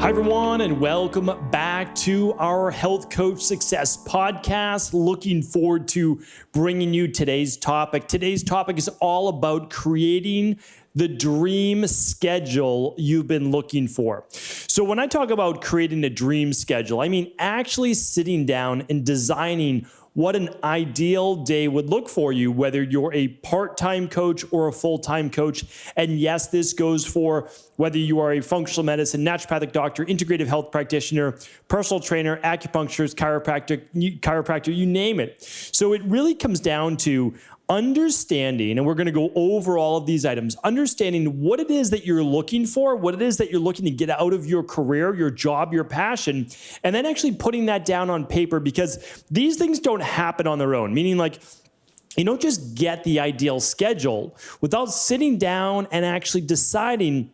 Hi, everyone, and welcome back to our Health Coach Success podcast. Looking forward to bringing you today's topic. Today's topic is all about creating the dream schedule you've been looking for. So when I talk about creating a dream schedule, I mean actually sitting down and designing what an ideal day would look for you, whether you're a part-time coach or a full-time coach. And yes, this goes for whether you are a functional medicine, naturopathic doctor, integrative health practitioner, personal trainer, acupuncturist, chiropractor, you name it. So it really comes down to understanding, and we're going to go over all of these items, understanding what it is that you're looking for, what it is that you're looking to get out of your career, your job, your passion, and then actually putting that down on paper, because these things don't happen on their own, meaning like you don't just get the ideal schedule without sitting down and actually deciding,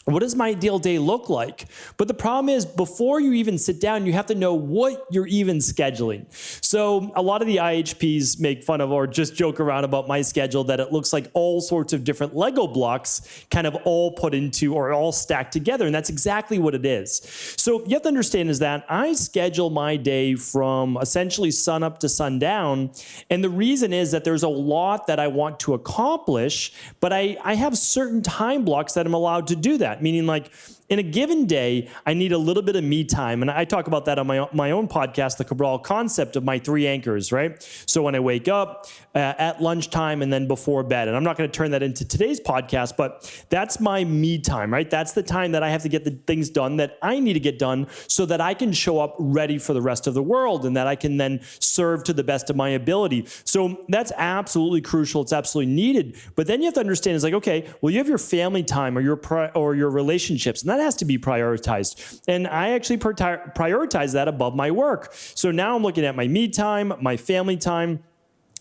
what does my ideal day look like? But the problem is, before you even sit down, you have to know what you're even scheduling. So a lot of the IHPs make fun of or just joke around about my schedule, that it looks like all sorts of different Lego blocks kind of all put into or all stacked together. And that's exactly what it is. So you have to understand is that I schedule my day from essentially sun up to sundown. And the reason is that there's a lot that I want to accomplish, but I have certain time blocks that I'm allowed to do that. Meaning like in a given day, I need a little bit of me time. And I talk about that on my own podcast, the Cabral concept of my 3 anchors, right? So when I wake up, at lunchtime, and then before bed. And I'm not going to turn that into today's podcast, but that's my me time, right? That's the time that I have to get the things done that I need to get done so that I can show up ready for the rest of the world and that I can then serve to the best of my ability. So that's absolutely crucial. It's absolutely needed. But then you have to understand, it's like, okay, well, you have your family time or your relationships, and that has to be prioritized. And I actually prioritize that above my work. So now I'm looking at my me time, my family time,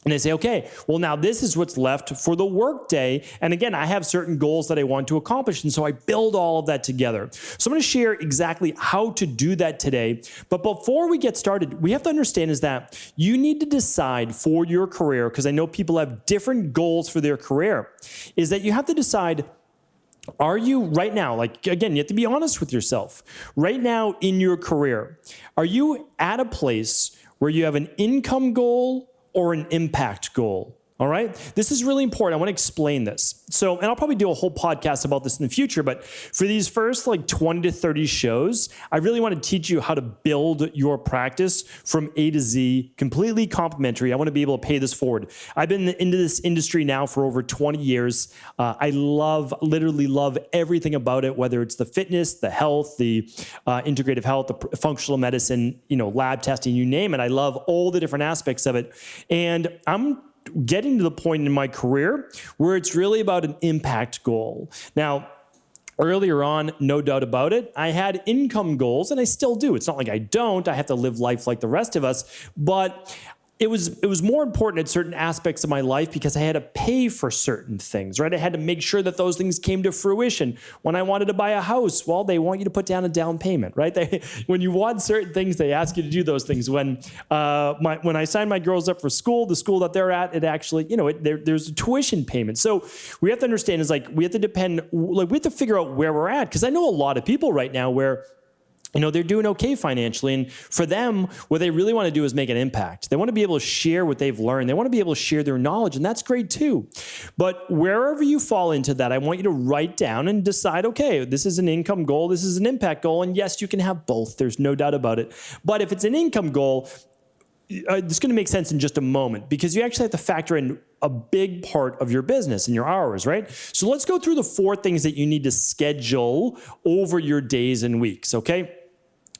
and I say, okay, well, now this is what's left for the work day. And again, I have certain goals that I want to accomplish. And so I build all of that together. So I'm going to share exactly how to do that today. But before we get started, we have to understand is that you need to decide for your career, because I know people have different goals for their career, is that you have to decide, are you right now, like, again, you have to be honest with yourself. Right now in your career, are you at a place where you have an income goal or an impact goal? All right. This is really important. I want to explain this. So, and I'll probably do a whole podcast about this in the future, but for these first like 20 to 30 shows, I really want to teach you how to build your practice from A to Z, completely complimentary. I want to be able to pay this forward. I've been into this industry now for over 20 years. I literally love everything about it, whether it's the fitness, the health, the integrative health, the functional medicine, lab testing, you name it. I love all the different aspects of it. And I'm getting to the point in my career where it's really about an impact goal. Now, earlier on, no doubt about it, I had income goals, and I still do. It's not like I don't. I have to live life like the rest of us, but it was more important at certain aspects of my life because I had to pay for certain things, right? I had to make sure that those things came to fruition. When I wanted to buy a house, well, they want you to put down a down payment, right? When you want certain things, they ask you to do those things. When I signed my girls up for school, the school that they're at, it actually, there's a tuition payment. So we have to understand is like we have to figure out where we're at, because I know a lot of people right now where they're doing okay financially. And for them, what they really want to do is make an impact. They want to be able to share what they've learned. They want to be able to share their knowledge, and that's great too. But wherever you fall into that, I want you to write down and decide, okay, this is an income goal, this is an impact goal. And yes, you can have both. There's no doubt about it. But if it's an income goal, it's going to make sense in just a moment, because you actually have to factor in a big part of your business and your hours, right? So let's go through the 4 things that you need to schedule over your days and weeks, okay?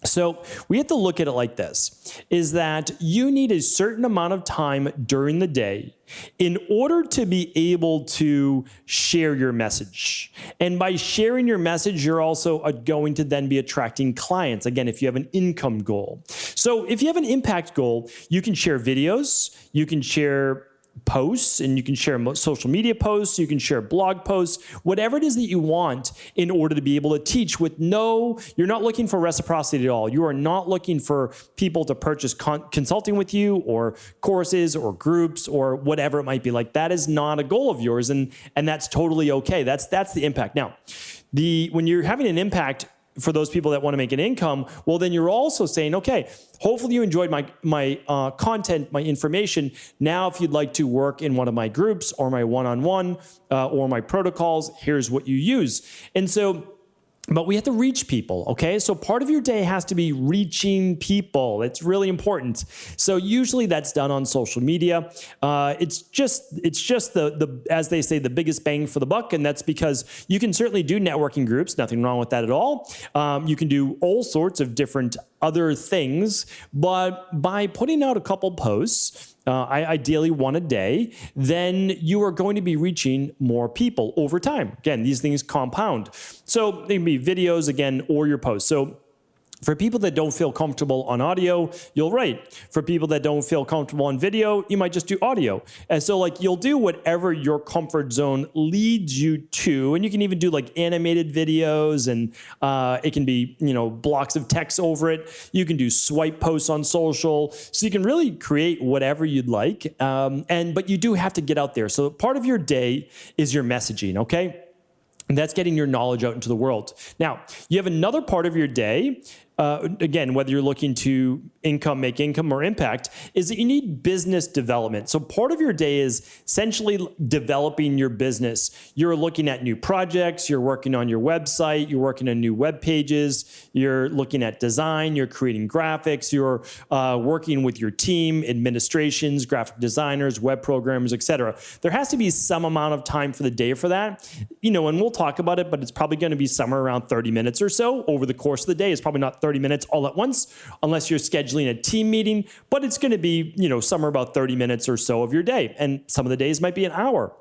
So we have to look at it like this, is that you need a certain amount of time during the day in order to be able to share your message. And by sharing your message, you're also going to then be attracting clients. Again, if you have an income goal. So if you have an impact goal, you can share videos, you can share posts, and you can share social media posts, you can share blog posts, whatever it is that you want in order to be able to teach you're not looking for reciprocity at all. You are not looking for people to purchase consulting with you or courses or groups or whatever it might be. Like, that is not a goal of yours, and that's totally okay. That's the impact. Now, when you're having an impact, for those people that want to make an income, well, then you're also saying, okay, hopefully you enjoyed my content, my information. Now, if you'd like to work in one of my groups or my one-on-one or my protocols, here's what you use. And so, but we have to reach people, okay? So part of your day has to be reaching people. It's really important. So usually that's done on social media. It's just the as they say, the biggest bang for the buck, and that's because you can certainly do networking groups. Nothing wrong with that at all. You can do all sorts of different other things, but by putting out a couple posts, I ideally one a day, then you are going to be reaching more people over time. Again, these things compound. So they can be videos, again, or your posts. So for people that don't feel comfortable on audio, you'll write. For people that don't feel comfortable on video, you might just do audio. And so like you'll do whatever your comfort zone leads you to. And you can even do like animated videos, and it can be, blocks of text over it. You can do swipe posts on social. So you can really create whatever you'd like. But you do have to get out there. So part of your day is your messaging, okay? And that's getting your knowledge out into the world. Now, you have another part of your day, again, whether you're looking to make income or impact, is that you need business development. So part of your day is essentially developing your business. You're looking at new projects, you're working on your website, you're working on new web pages, you're looking at design, you're creating graphics, you're working with your team, administrations, graphic designers, web programmers, etc. There has to be some amount of time for the day for that. And we'll talk about it, but it's probably going to be somewhere around 30 minutes or so over the course of the day. It's probably not 30 minutes all at once, unless you're scheduling a team meeting, but it's going to be, somewhere about 30 minutes or so of your day. And some of the days might be an hour.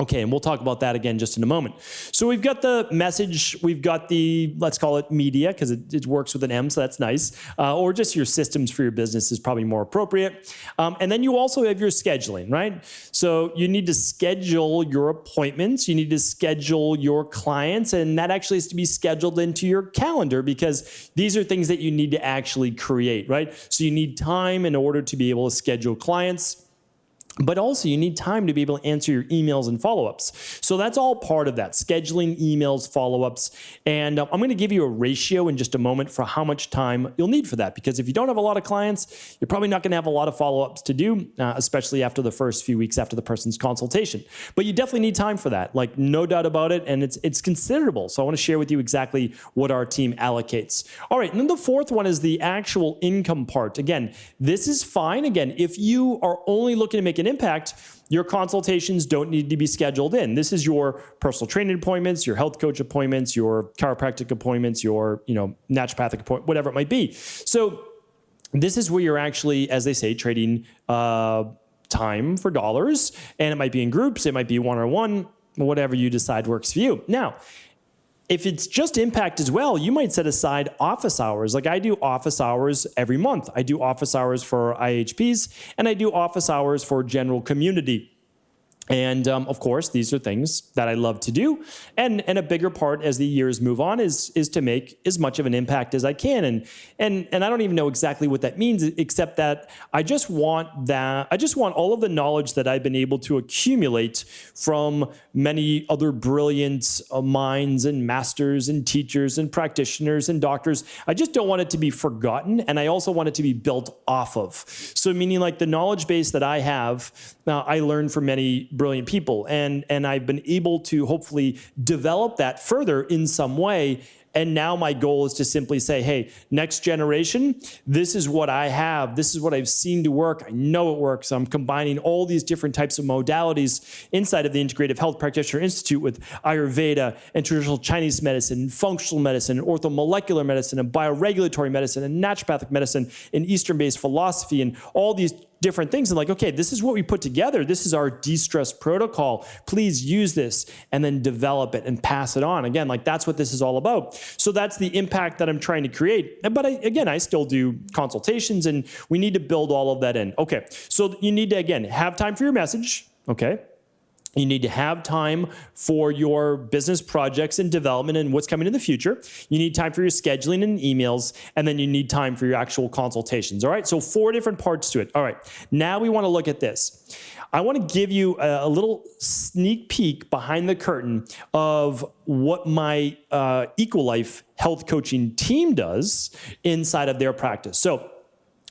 Okay, and we'll talk about that again just in a moment. So we've got the message, we've got the, let's call it media, because it works with an M, so that's nice. Or just your systems for your business is probably more appropriate. And then you also have your scheduling, right? So you need to schedule your appointments, you need to schedule your clients, and that actually has to be scheduled into your calendar, because these are things that you need to actually create, right? So you need time in order to be able to schedule clients. But also you need time to be able to answer your emails and follow-ups. So that's all part of that, scheduling emails, follow-ups. And I'm going to give you a ratio in just a moment for how much time you'll need for that. Because if you don't have a lot of clients, you're probably not going to have a lot of follow-ups to do, especially after the first few weeks after the person's consultation. But you definitely need time for that, like no doubt about it. And it's considerable. So I want to share with you exactly what our team allocates. All right, and then the fourth one is the actual income part. Again, this is fine. Again, if you are only looking to make an impact, your consultations don't need to be scheduled in. This is your personal training appointments, your health coach appointments, your chiropractic appointments, your naturopathic appointment, whatever it might be. So this is where you're actually, as they say, trading time for dollars, and it might be in groups, it might be one-on-one, whatever you decide works for you. Now, if it's just impact as well, you might set aside office hours. Like I do office hours every month. I do office hours for IHPs, and I do office hours for general community. And of course, these are things that I love to do. And a bigger part as the years move on is to make as much of an impact as I can. And I don't even know exactly what that means, except that I just want all of the knowledge that I've been able to accumulate from many other brilliant minds and masters and teachers and practitioners and doctors. I just don't want it to be forgotten. And I also want it to be built off of. So meaning like the knowledge base that I have, I learned from many brilliant people, and I've been able to hopefully develop that further in some way. And now my goal is to simply say, hey, next generation, this is what I have. This is what I've seen to work. I know it works. I'm combining all these different types of modalities inside of the Integrative Health Practitioner Institute with Ayurveda and traditional Chinese medicine, and functional medicine, and orthomolecular medicine, and bioregulatory medicine, and naturopathic medicine, and Eastern-based philosophy, and all these different things. And like, okay, this is what we put together. This is our de-stress protocol. Please use this, and then develop it and pass it on. Again, like that's what this is all about. So that's the impact that I'm trying to create. But I still do consultations, and we need to build all of that in. Okay, so you need to, again, have time for your message. Okay. You need to have time for your business projects and development and what's coming in the future. You need time for your scheduling and emails, and then you need time for your actual consultations. All right, so 4 different parts to it. All right, now we want to look at this. I want to give you a little sneak peek behind the curtain of what my Equilife health coaching team does inside of their practice. So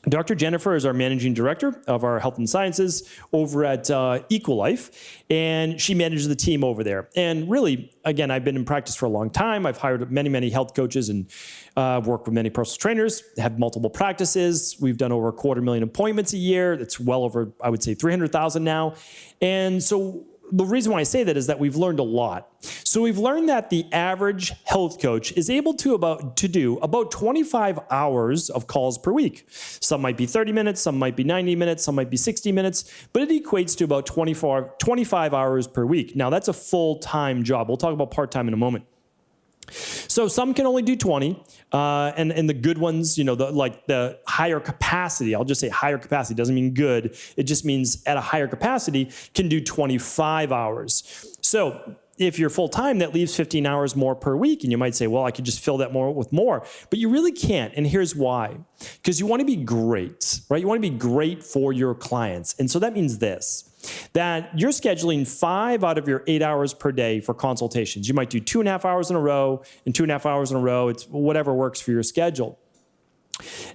Dr. Jennifer is our managing director of our health and sciences over at Equilife, and she manages the team over there. And really, again, I've been in practice for a long time. I've hired many, many health coaches and worked with many personal trainers, have multiple practices. We've done over 250,000 appointments a year. That's well over, I would say, 300,000 now. And so the reason why I say that is that we've learned a lot. So we've learned that the average health coach is able to do about 25 hours of calls per week. Some might be 30 minutes, some might be 90 minutes, some might be 60 minutes, but it equates to about 25 hours per week. Now that's a full-time job. We'll talk about part-time in a moment. So some can only do 20, and the good ones, like the higher capacity, I'll just say higher capacity, doesn't mean good. It just means at a higher capacity can do 25 hours. So if you're full-time, that leaves 15 hours more per week. And you might say, well, I could just fill that more with more. But you really can't. And here's why. Because you want to be great, right? You want to be great for your clients. And so that means this, that you're scheduling 5 out of your 8 hours per day for consultations. You might do 2.5 hours in a row and 2.5 hours in a row. It's whatever works for your schedule.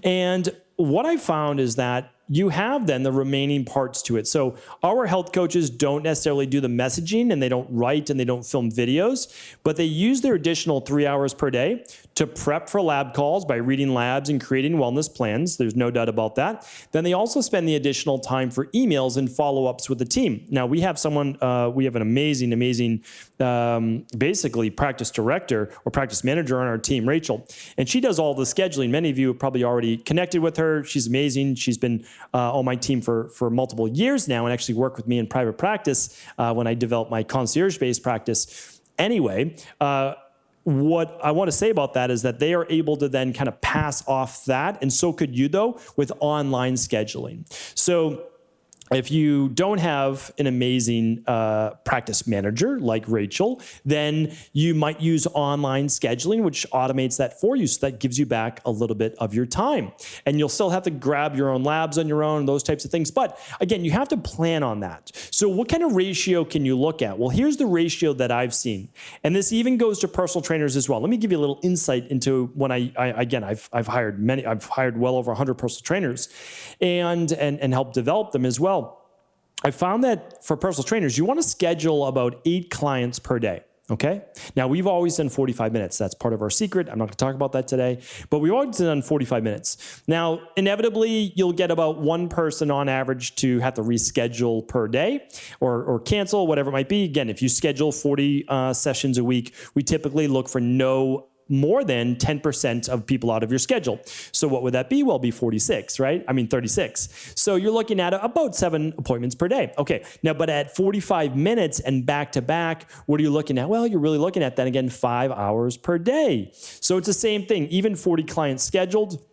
And what I found is that you have then the remaining parts to it. So our health coaches don't necessarily do the messaging, and they don't write, and they don't film videos, but they use their additional 3 hours per day to prep for lab calls by reading labs and creating wellness plans. There's no doubt about that. Then they also spend the additional time for emails and follow-ups with the team. Now we have we have an amazing, basically practice director or practice manager on our team, Rachel, and she does all the scheduling. Many of you have probably already connected with her. She's amazing. She's been on my team for multiple years now, and actually worked with me in private practice when I developed my concierge-based practice. Anyway, what I want to say about that is that they are able to then kind of pass off that, and so could you, though, with online scheduling. So if you don't have an amazing practice manager like Rachel, then you might use online scheduling, which automates that for you. So that gives you back a little bit of your time. And you'll still have to grab your own labs on your own, those types of things. But again, you have to plan on that. So what kind of ratio can you look at? Well, here's the ratio that I've seen. And this even goes to personal trainers as well. Let me give you a little insight into when I've hired well over 100 personal trainers and helped develop them as well. I found that for personal trainers, you want to schedule about 8 clients per day. Okay. Now we've always done 45 minutes. That's part of our secret. I'm not going to talk about that today, but we've always done 45 minutes. Now, inevitably, you'll get about one person on average to have to reschedule per day or cancel, whatever it might be. Again, if you schedule 40 sessions a week, we typically look for no more than 10% of people out of your schedule. So what would that be? Well, it'd be 46, right? 36. So you're looking at about 7 appointments per day. Okay. Now, but at 45 minutes and back to back, what are you looking at? Well, you're really looking at then again, 5 hours per day. So it's the same thing. Even 40 clients scheduled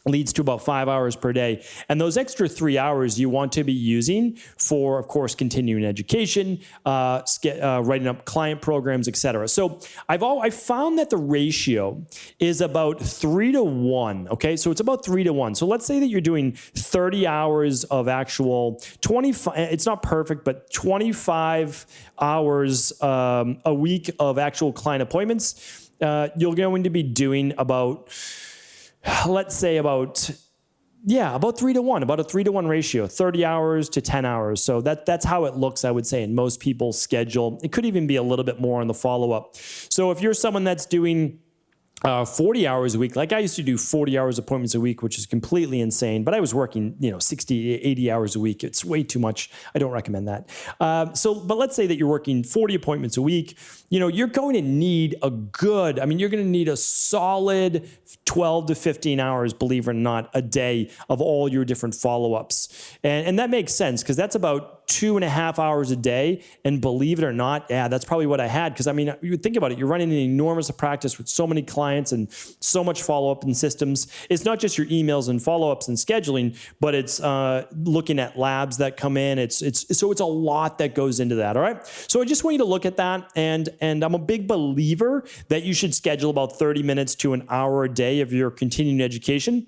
leads to about 5 hours per day. And those extra 3 hours you want to be using for, of course, continuing education, writing up client programs, et cetera. So I found that the ratio is about 3 to 1. Okay. So it's about 3 to 1. So let's say that you're doing 30 hours of actual 25, it's not perfect, but 25 hours a week of actual client appointments. You're going to be doing about, let's say about 3 to 1, about a 3 to 1 ratio, 30 hours to 10 hours. So that's how it looks, I would say, in most people's schedule. It could even be a little bit more on the follow-up. So if you're someone that's doing 40 hours a week, like I used to do 40 hours appointments a week, which is completely insane, but I was working, 60, 80 hours a week. It's way too much. I don't recommend that. But let's say that you're working 40 appointments a week, you're going to need you're going to need a solid 12 to 15 hours, believe it or not, a day of all your different follow-ups. And that makes sense because that's about 2.5 hours a day. And believe it or not, yeah, that's probably what I had. Because I mean, you think about it, you're running an enormous practice with so many clients and so much follow-up and systems. It's not just your emails and follow-ups and scheduling, but it's looking at labs that come in. So it's a lot that goes into that. All right. So I just want you to look at that. And I'm a big believer that you should schedule about 30 minutes to an hour a day of your continuing education.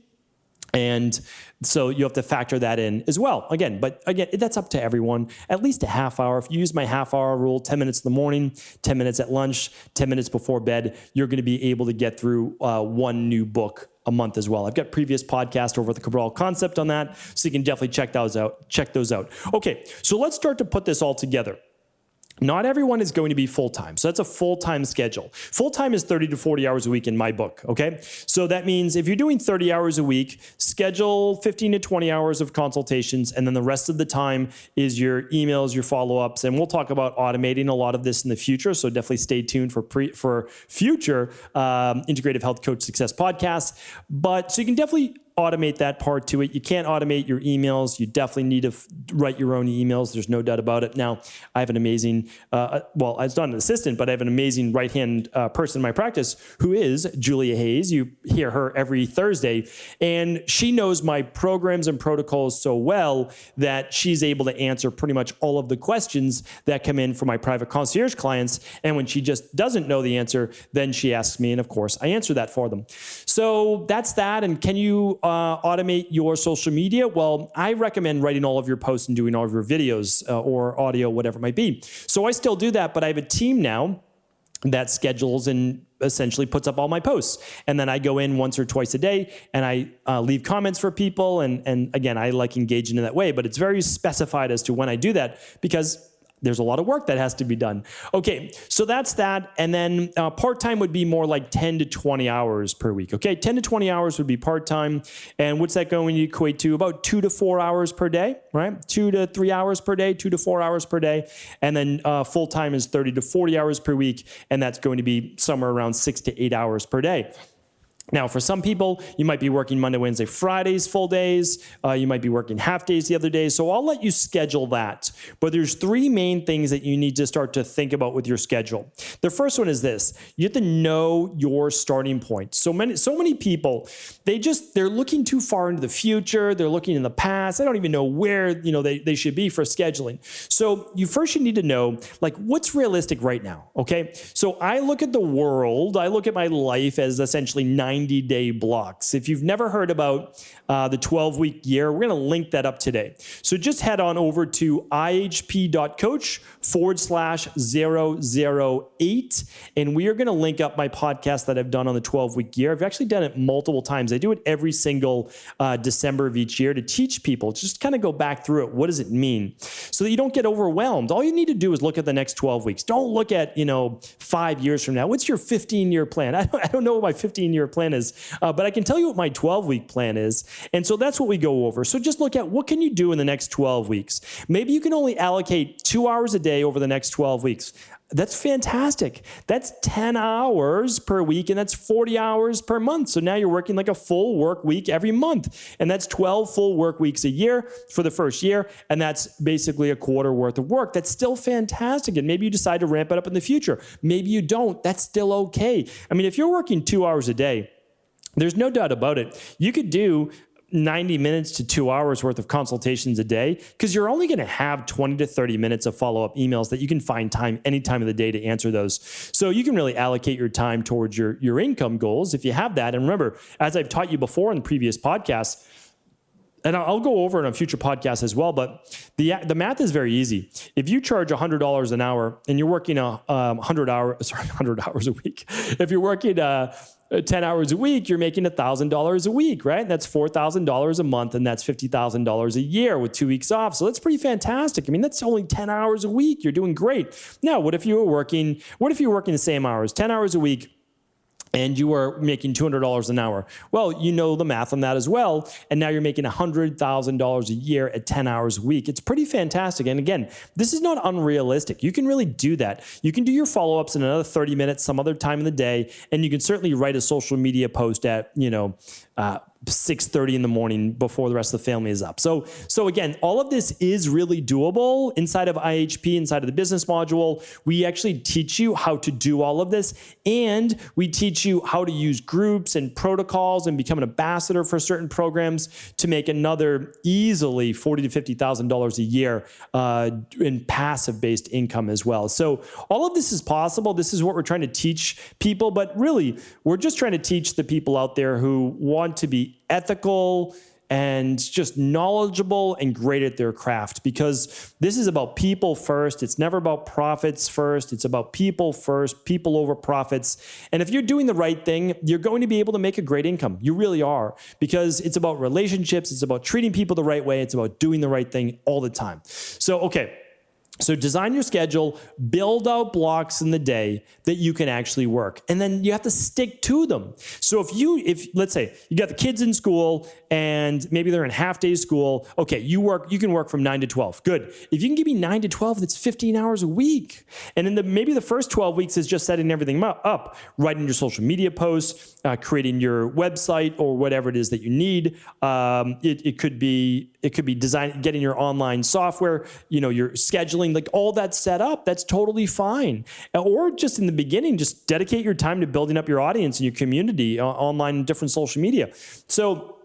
And so you have to factor that in as well. Again, that's up to everyone. At least a half hour. If you use my half hour rule, 10 minutes in the morning, 10 minutes at lunch, 10 minutes before bed, you're going to be able to get through one new book a month as well. I've got previous podcasts over at the Cabral concept on that, so you can definitely check those out. Okay, so let's start to put this all together. Not everyone is going to be full-time. So that's a full-time schedule. Full-time is 30 to 40 hours a week in my book, okay? So that means if you're doing 30 hours a week, schedule 15 to 20 hours of consultations, and then the rest of the time is your emails, your follow-ups, and we'll talk about automating a lot of this in the future, so definitely stay tuned for future Integrative Health Coach Success podcasts. But so you can definitely automate that part to it. You can't automate your emails. You definitely need to write your own emails. There's no doubt about it. Now, I have an amazing, it's not an assistant, but I have an amazing right-hand person in my practice who is Julia Hayes. You hear her every Thursday, and she knows my programs and protocols so well that she's able to answer pretty much all of the questions that come in from my private concierge clients. And when she just doesn't know the answer, then she asks me, and of course, I answer that for them. So that's that. And can you automate your social media? Well, I recommend writing all of your posts and doing all of your videos or audio, whatever it might be. So I still do that, but I have a team now that schedules and essentially puts up all my posts. And then I go in once or twice a day and I leave comments for people. And again, I like engaging in that way, but it's very specified as to when I do that because there's a lot of work that has to be done. Okay, so that's that. And then part-time would be more like 10 to 20 hours per week. Okay, 10 to 20 hours would be part-time. And what's that going to equate to? About 2 to 4 hours per day, right? 2 to 3 hours per day, 2 to 4 hours per day. And then full-time is 30 to 40 hours per week. And that's going to be somewhere around 6 to 8 hours per day. Now, for some people, you might be working Monday, Wednesday, Fridays, full days. You might be working half days the other days. So I'll let you schedule that. But there's 3 main things that you need to start to think about with your schedule. The first one is this. You have to know your starting point. So many people, they're looking too far into the future. They're looking in the past. They don't even know where, they should be for scheduling. So you need to know, like, what's realistic right now, okay? So I look at the world, I look at my life as essentially 90-day blocks. If you've never heard about the 12-week year, we're going to link that up today. So just head on over to ihp.coach/008, and we are going to link up my podcast that I've done on the 12-week year. I've actually done it multiple times. I do it every single December of each year to teach people, just kind of go back through it. What does it mean? So that you don't get overwhelmed. All you need to do is look at the next 12 weeks. Don't look at, 5 years from now. What's your 15-year plan? I don't know what my 15-year plan is, but I can tell you what my 12-week plan is. And so that's what we go over. So just look at what can you do in the next 12 weeks. Maybe you can only allocate 2 hours a day over the next 12 weeks. That's fantastic. That's 10 hours per week, and that's 40 hours per month. So now you're working like a full work week every month, and that's 12 full work weeks a year for the first year, and that's basically a quarter worth of work. That's still fantastic, and maybe you decide to ramp it up in the future. Maybe you don't. That's still okay. I mean, if you're working 2 hours a day, there's no doubt about it. You could do 90 minutes to 2 hours worth of consultations a day because you're only going to have 20 to 30 minutes of follow-up emails that you can find time any time of the day to answer those. So you can really allocate your time towards your income goals if you have that. And remember, as I've taught you before in previous podcasts, and I'll go over it on future podcasts as well, but the math is very easy. If you charge $100 an hour and you're working 100 hours a week, if you're working 10 hours a week, you're making $1,000 a week, right? That's $4,000 a month, and that's $50,000 a year with 2 weeks off. So that's pretty fantastic. I mean, that's only 10 hours a week. You're doing great. Now, what if you were working the same hours, 10 hours a week, and you are making $200 an hour? Well, you know the math on that as well. And now you're making $100,000 a year at 10 hours a week. It's pretty fantastic. And again, this is not unrealistic. You can really do that. You can do your follow-ups in another 30 minutes, some other time in the day. And you can certainly write a social media post at, 6:30 in the morning before the rest of the family is up. So again, all of this is really doable inside of IHP, inside of the business module. We actually teach you how to do all of this, and we teach you how to use groups and protocols and become an ambassador for certain programs to make another easily $40,000 to $50,000 a year in passive-based income as well. So all of this is possible. This is what we're trying to teach people, but really, we're just trying to teach the people out there who want to be ethical and just knowledgeable and great at their craft, because this is about people first. It's never about profits first. It's about people first, people over profits. And if you're doing the right thing, you're going to be able to make a great income. You really are, because it's about relationships. It's about treating people the right way. It's about doing the right thing all the time. So, okay. So design your schedule, build out blocks in the day that you can actually work. And then you have to stick to them. So if let's say you got the kids in school and maybe they're in half-day school, okay, you can work from 9 to 12. Good. If you can give me 9 to 12, that's 15 hours a week. And in maybe the first 12 weeks is just setting everything up, writing your social media posts, creating your website or whatever it is that you need. It could be getting your online software, your scheduling, like all that set up. That's totally fine. Or just in the beginning, just dedicate your time to building up your audience and your community online and different social media. So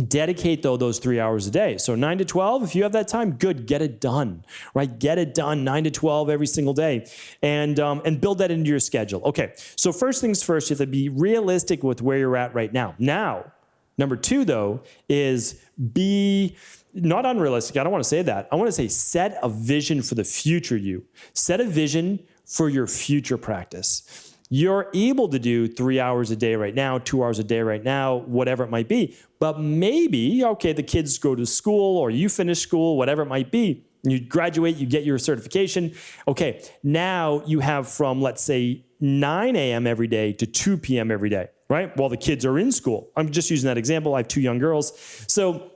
dedicate those 3 hours a day. So 9 to 12, if you have that time, good, get it done, right? Get it done 9 to 12 every single day, and build that into your schedule. Okay. So first things first, you have to be realistic with where you're at right now. Now, number 2 though, is be not unrealistic. I don't want to say that. I want to say set a vision for the future you. Set a vision for your future practice. You're able to do 3 hours a day right now, 2 hours a day right now, whatever it might be. But maybe, okay, the kids go to school or you finish school, whatever it might be. You graduate, you get your certification. Okay, now you have from, let's say, 9 a.m. every day to 2 p.m. every day, right? While the kids are in school. I'm just using that example. I have 2 young girls. So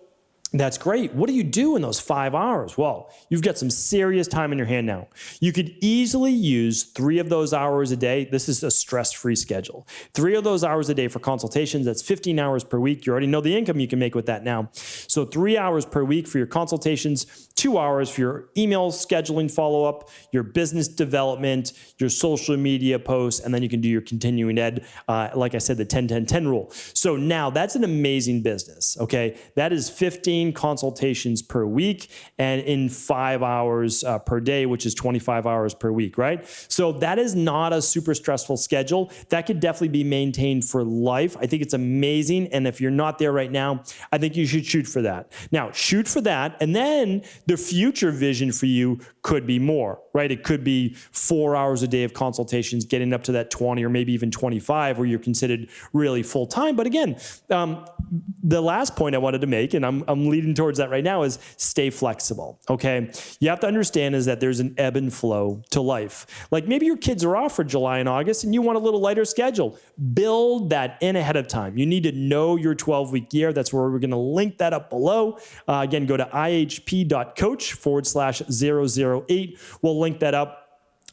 that's great. What do you do in those 5 hours? Well, you've got some serious time in your hand now. You could easily use 3 of those hours a day. This is a stress-free schedule. 3 of those hours a day for consultations. That's 15 hours per week. You already know the income you can make with that now. So 3 hours per week for your consultations, 2 hours for your email scheduling follow-up, your business development, your social media posts, and then you can do your continuing ed. Like I said, the 10-10-10 rule. So now that's an amazing business, okay? That is 15 consultations per week and in 5 hours per day, which is 25 hours per week, right? So that is not a super stressful schedule. That could definitely be maintained for life. I think it's amazing. And if you're not there right now, I think you should shoot for that. Now, shoot for that. And then the future vision for you could be more, right? It could be 4 hours a day of consultations, getting up to that 20 or maybe even 25 where you're considered really full time. But again, the last point I wanted to make, and I'm leading towards that right now, is stay flexible, okay? You have to understand is that there's an ebb and flow to life. Like maybe your kids are off for July and August and you want a little lighter schedule. Build that in ahead of time. You need to know your 12-week year. That's where we're going to link that up below. Again, go to ihp.coach/008. We'll link that up.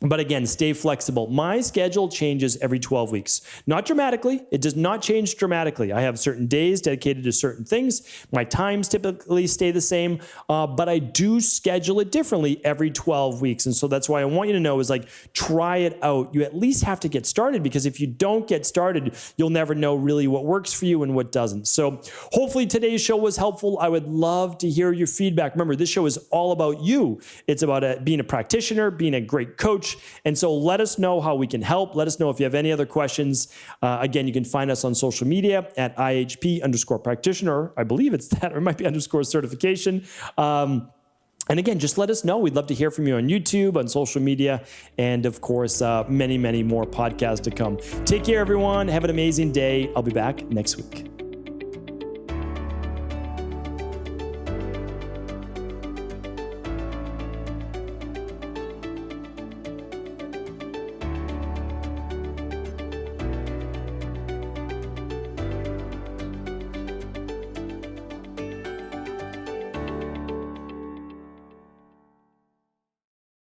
But again, stay flexible. My schedule changes every 12 weeks. Not dramatically. It does not change dramatically. I have certain days dedicated to certain things. My times typically stay the same, but I do schedule it differently every 12 weeks. And so that's why I want you to know is like, try it out. You at least have to get started, because if you don't get started, you'll never know really what works for you and what doesn't. So hopefully today's show was helpful. I would love to hear your feedback. Remember, this show is all about you. It's about being a practitioner, being a great coach. And so let us know how we can help. Let us know if you have any other questions. Again, you can find us on social media at IHP_practitioner. I believe it's that, or it might be _certification. And again, just let us know. We'd love to hear from you on YouTube, on social media, and of course, many, many more podcasts to come. Take care, everyone. Have an amazing day. I'll be back next week.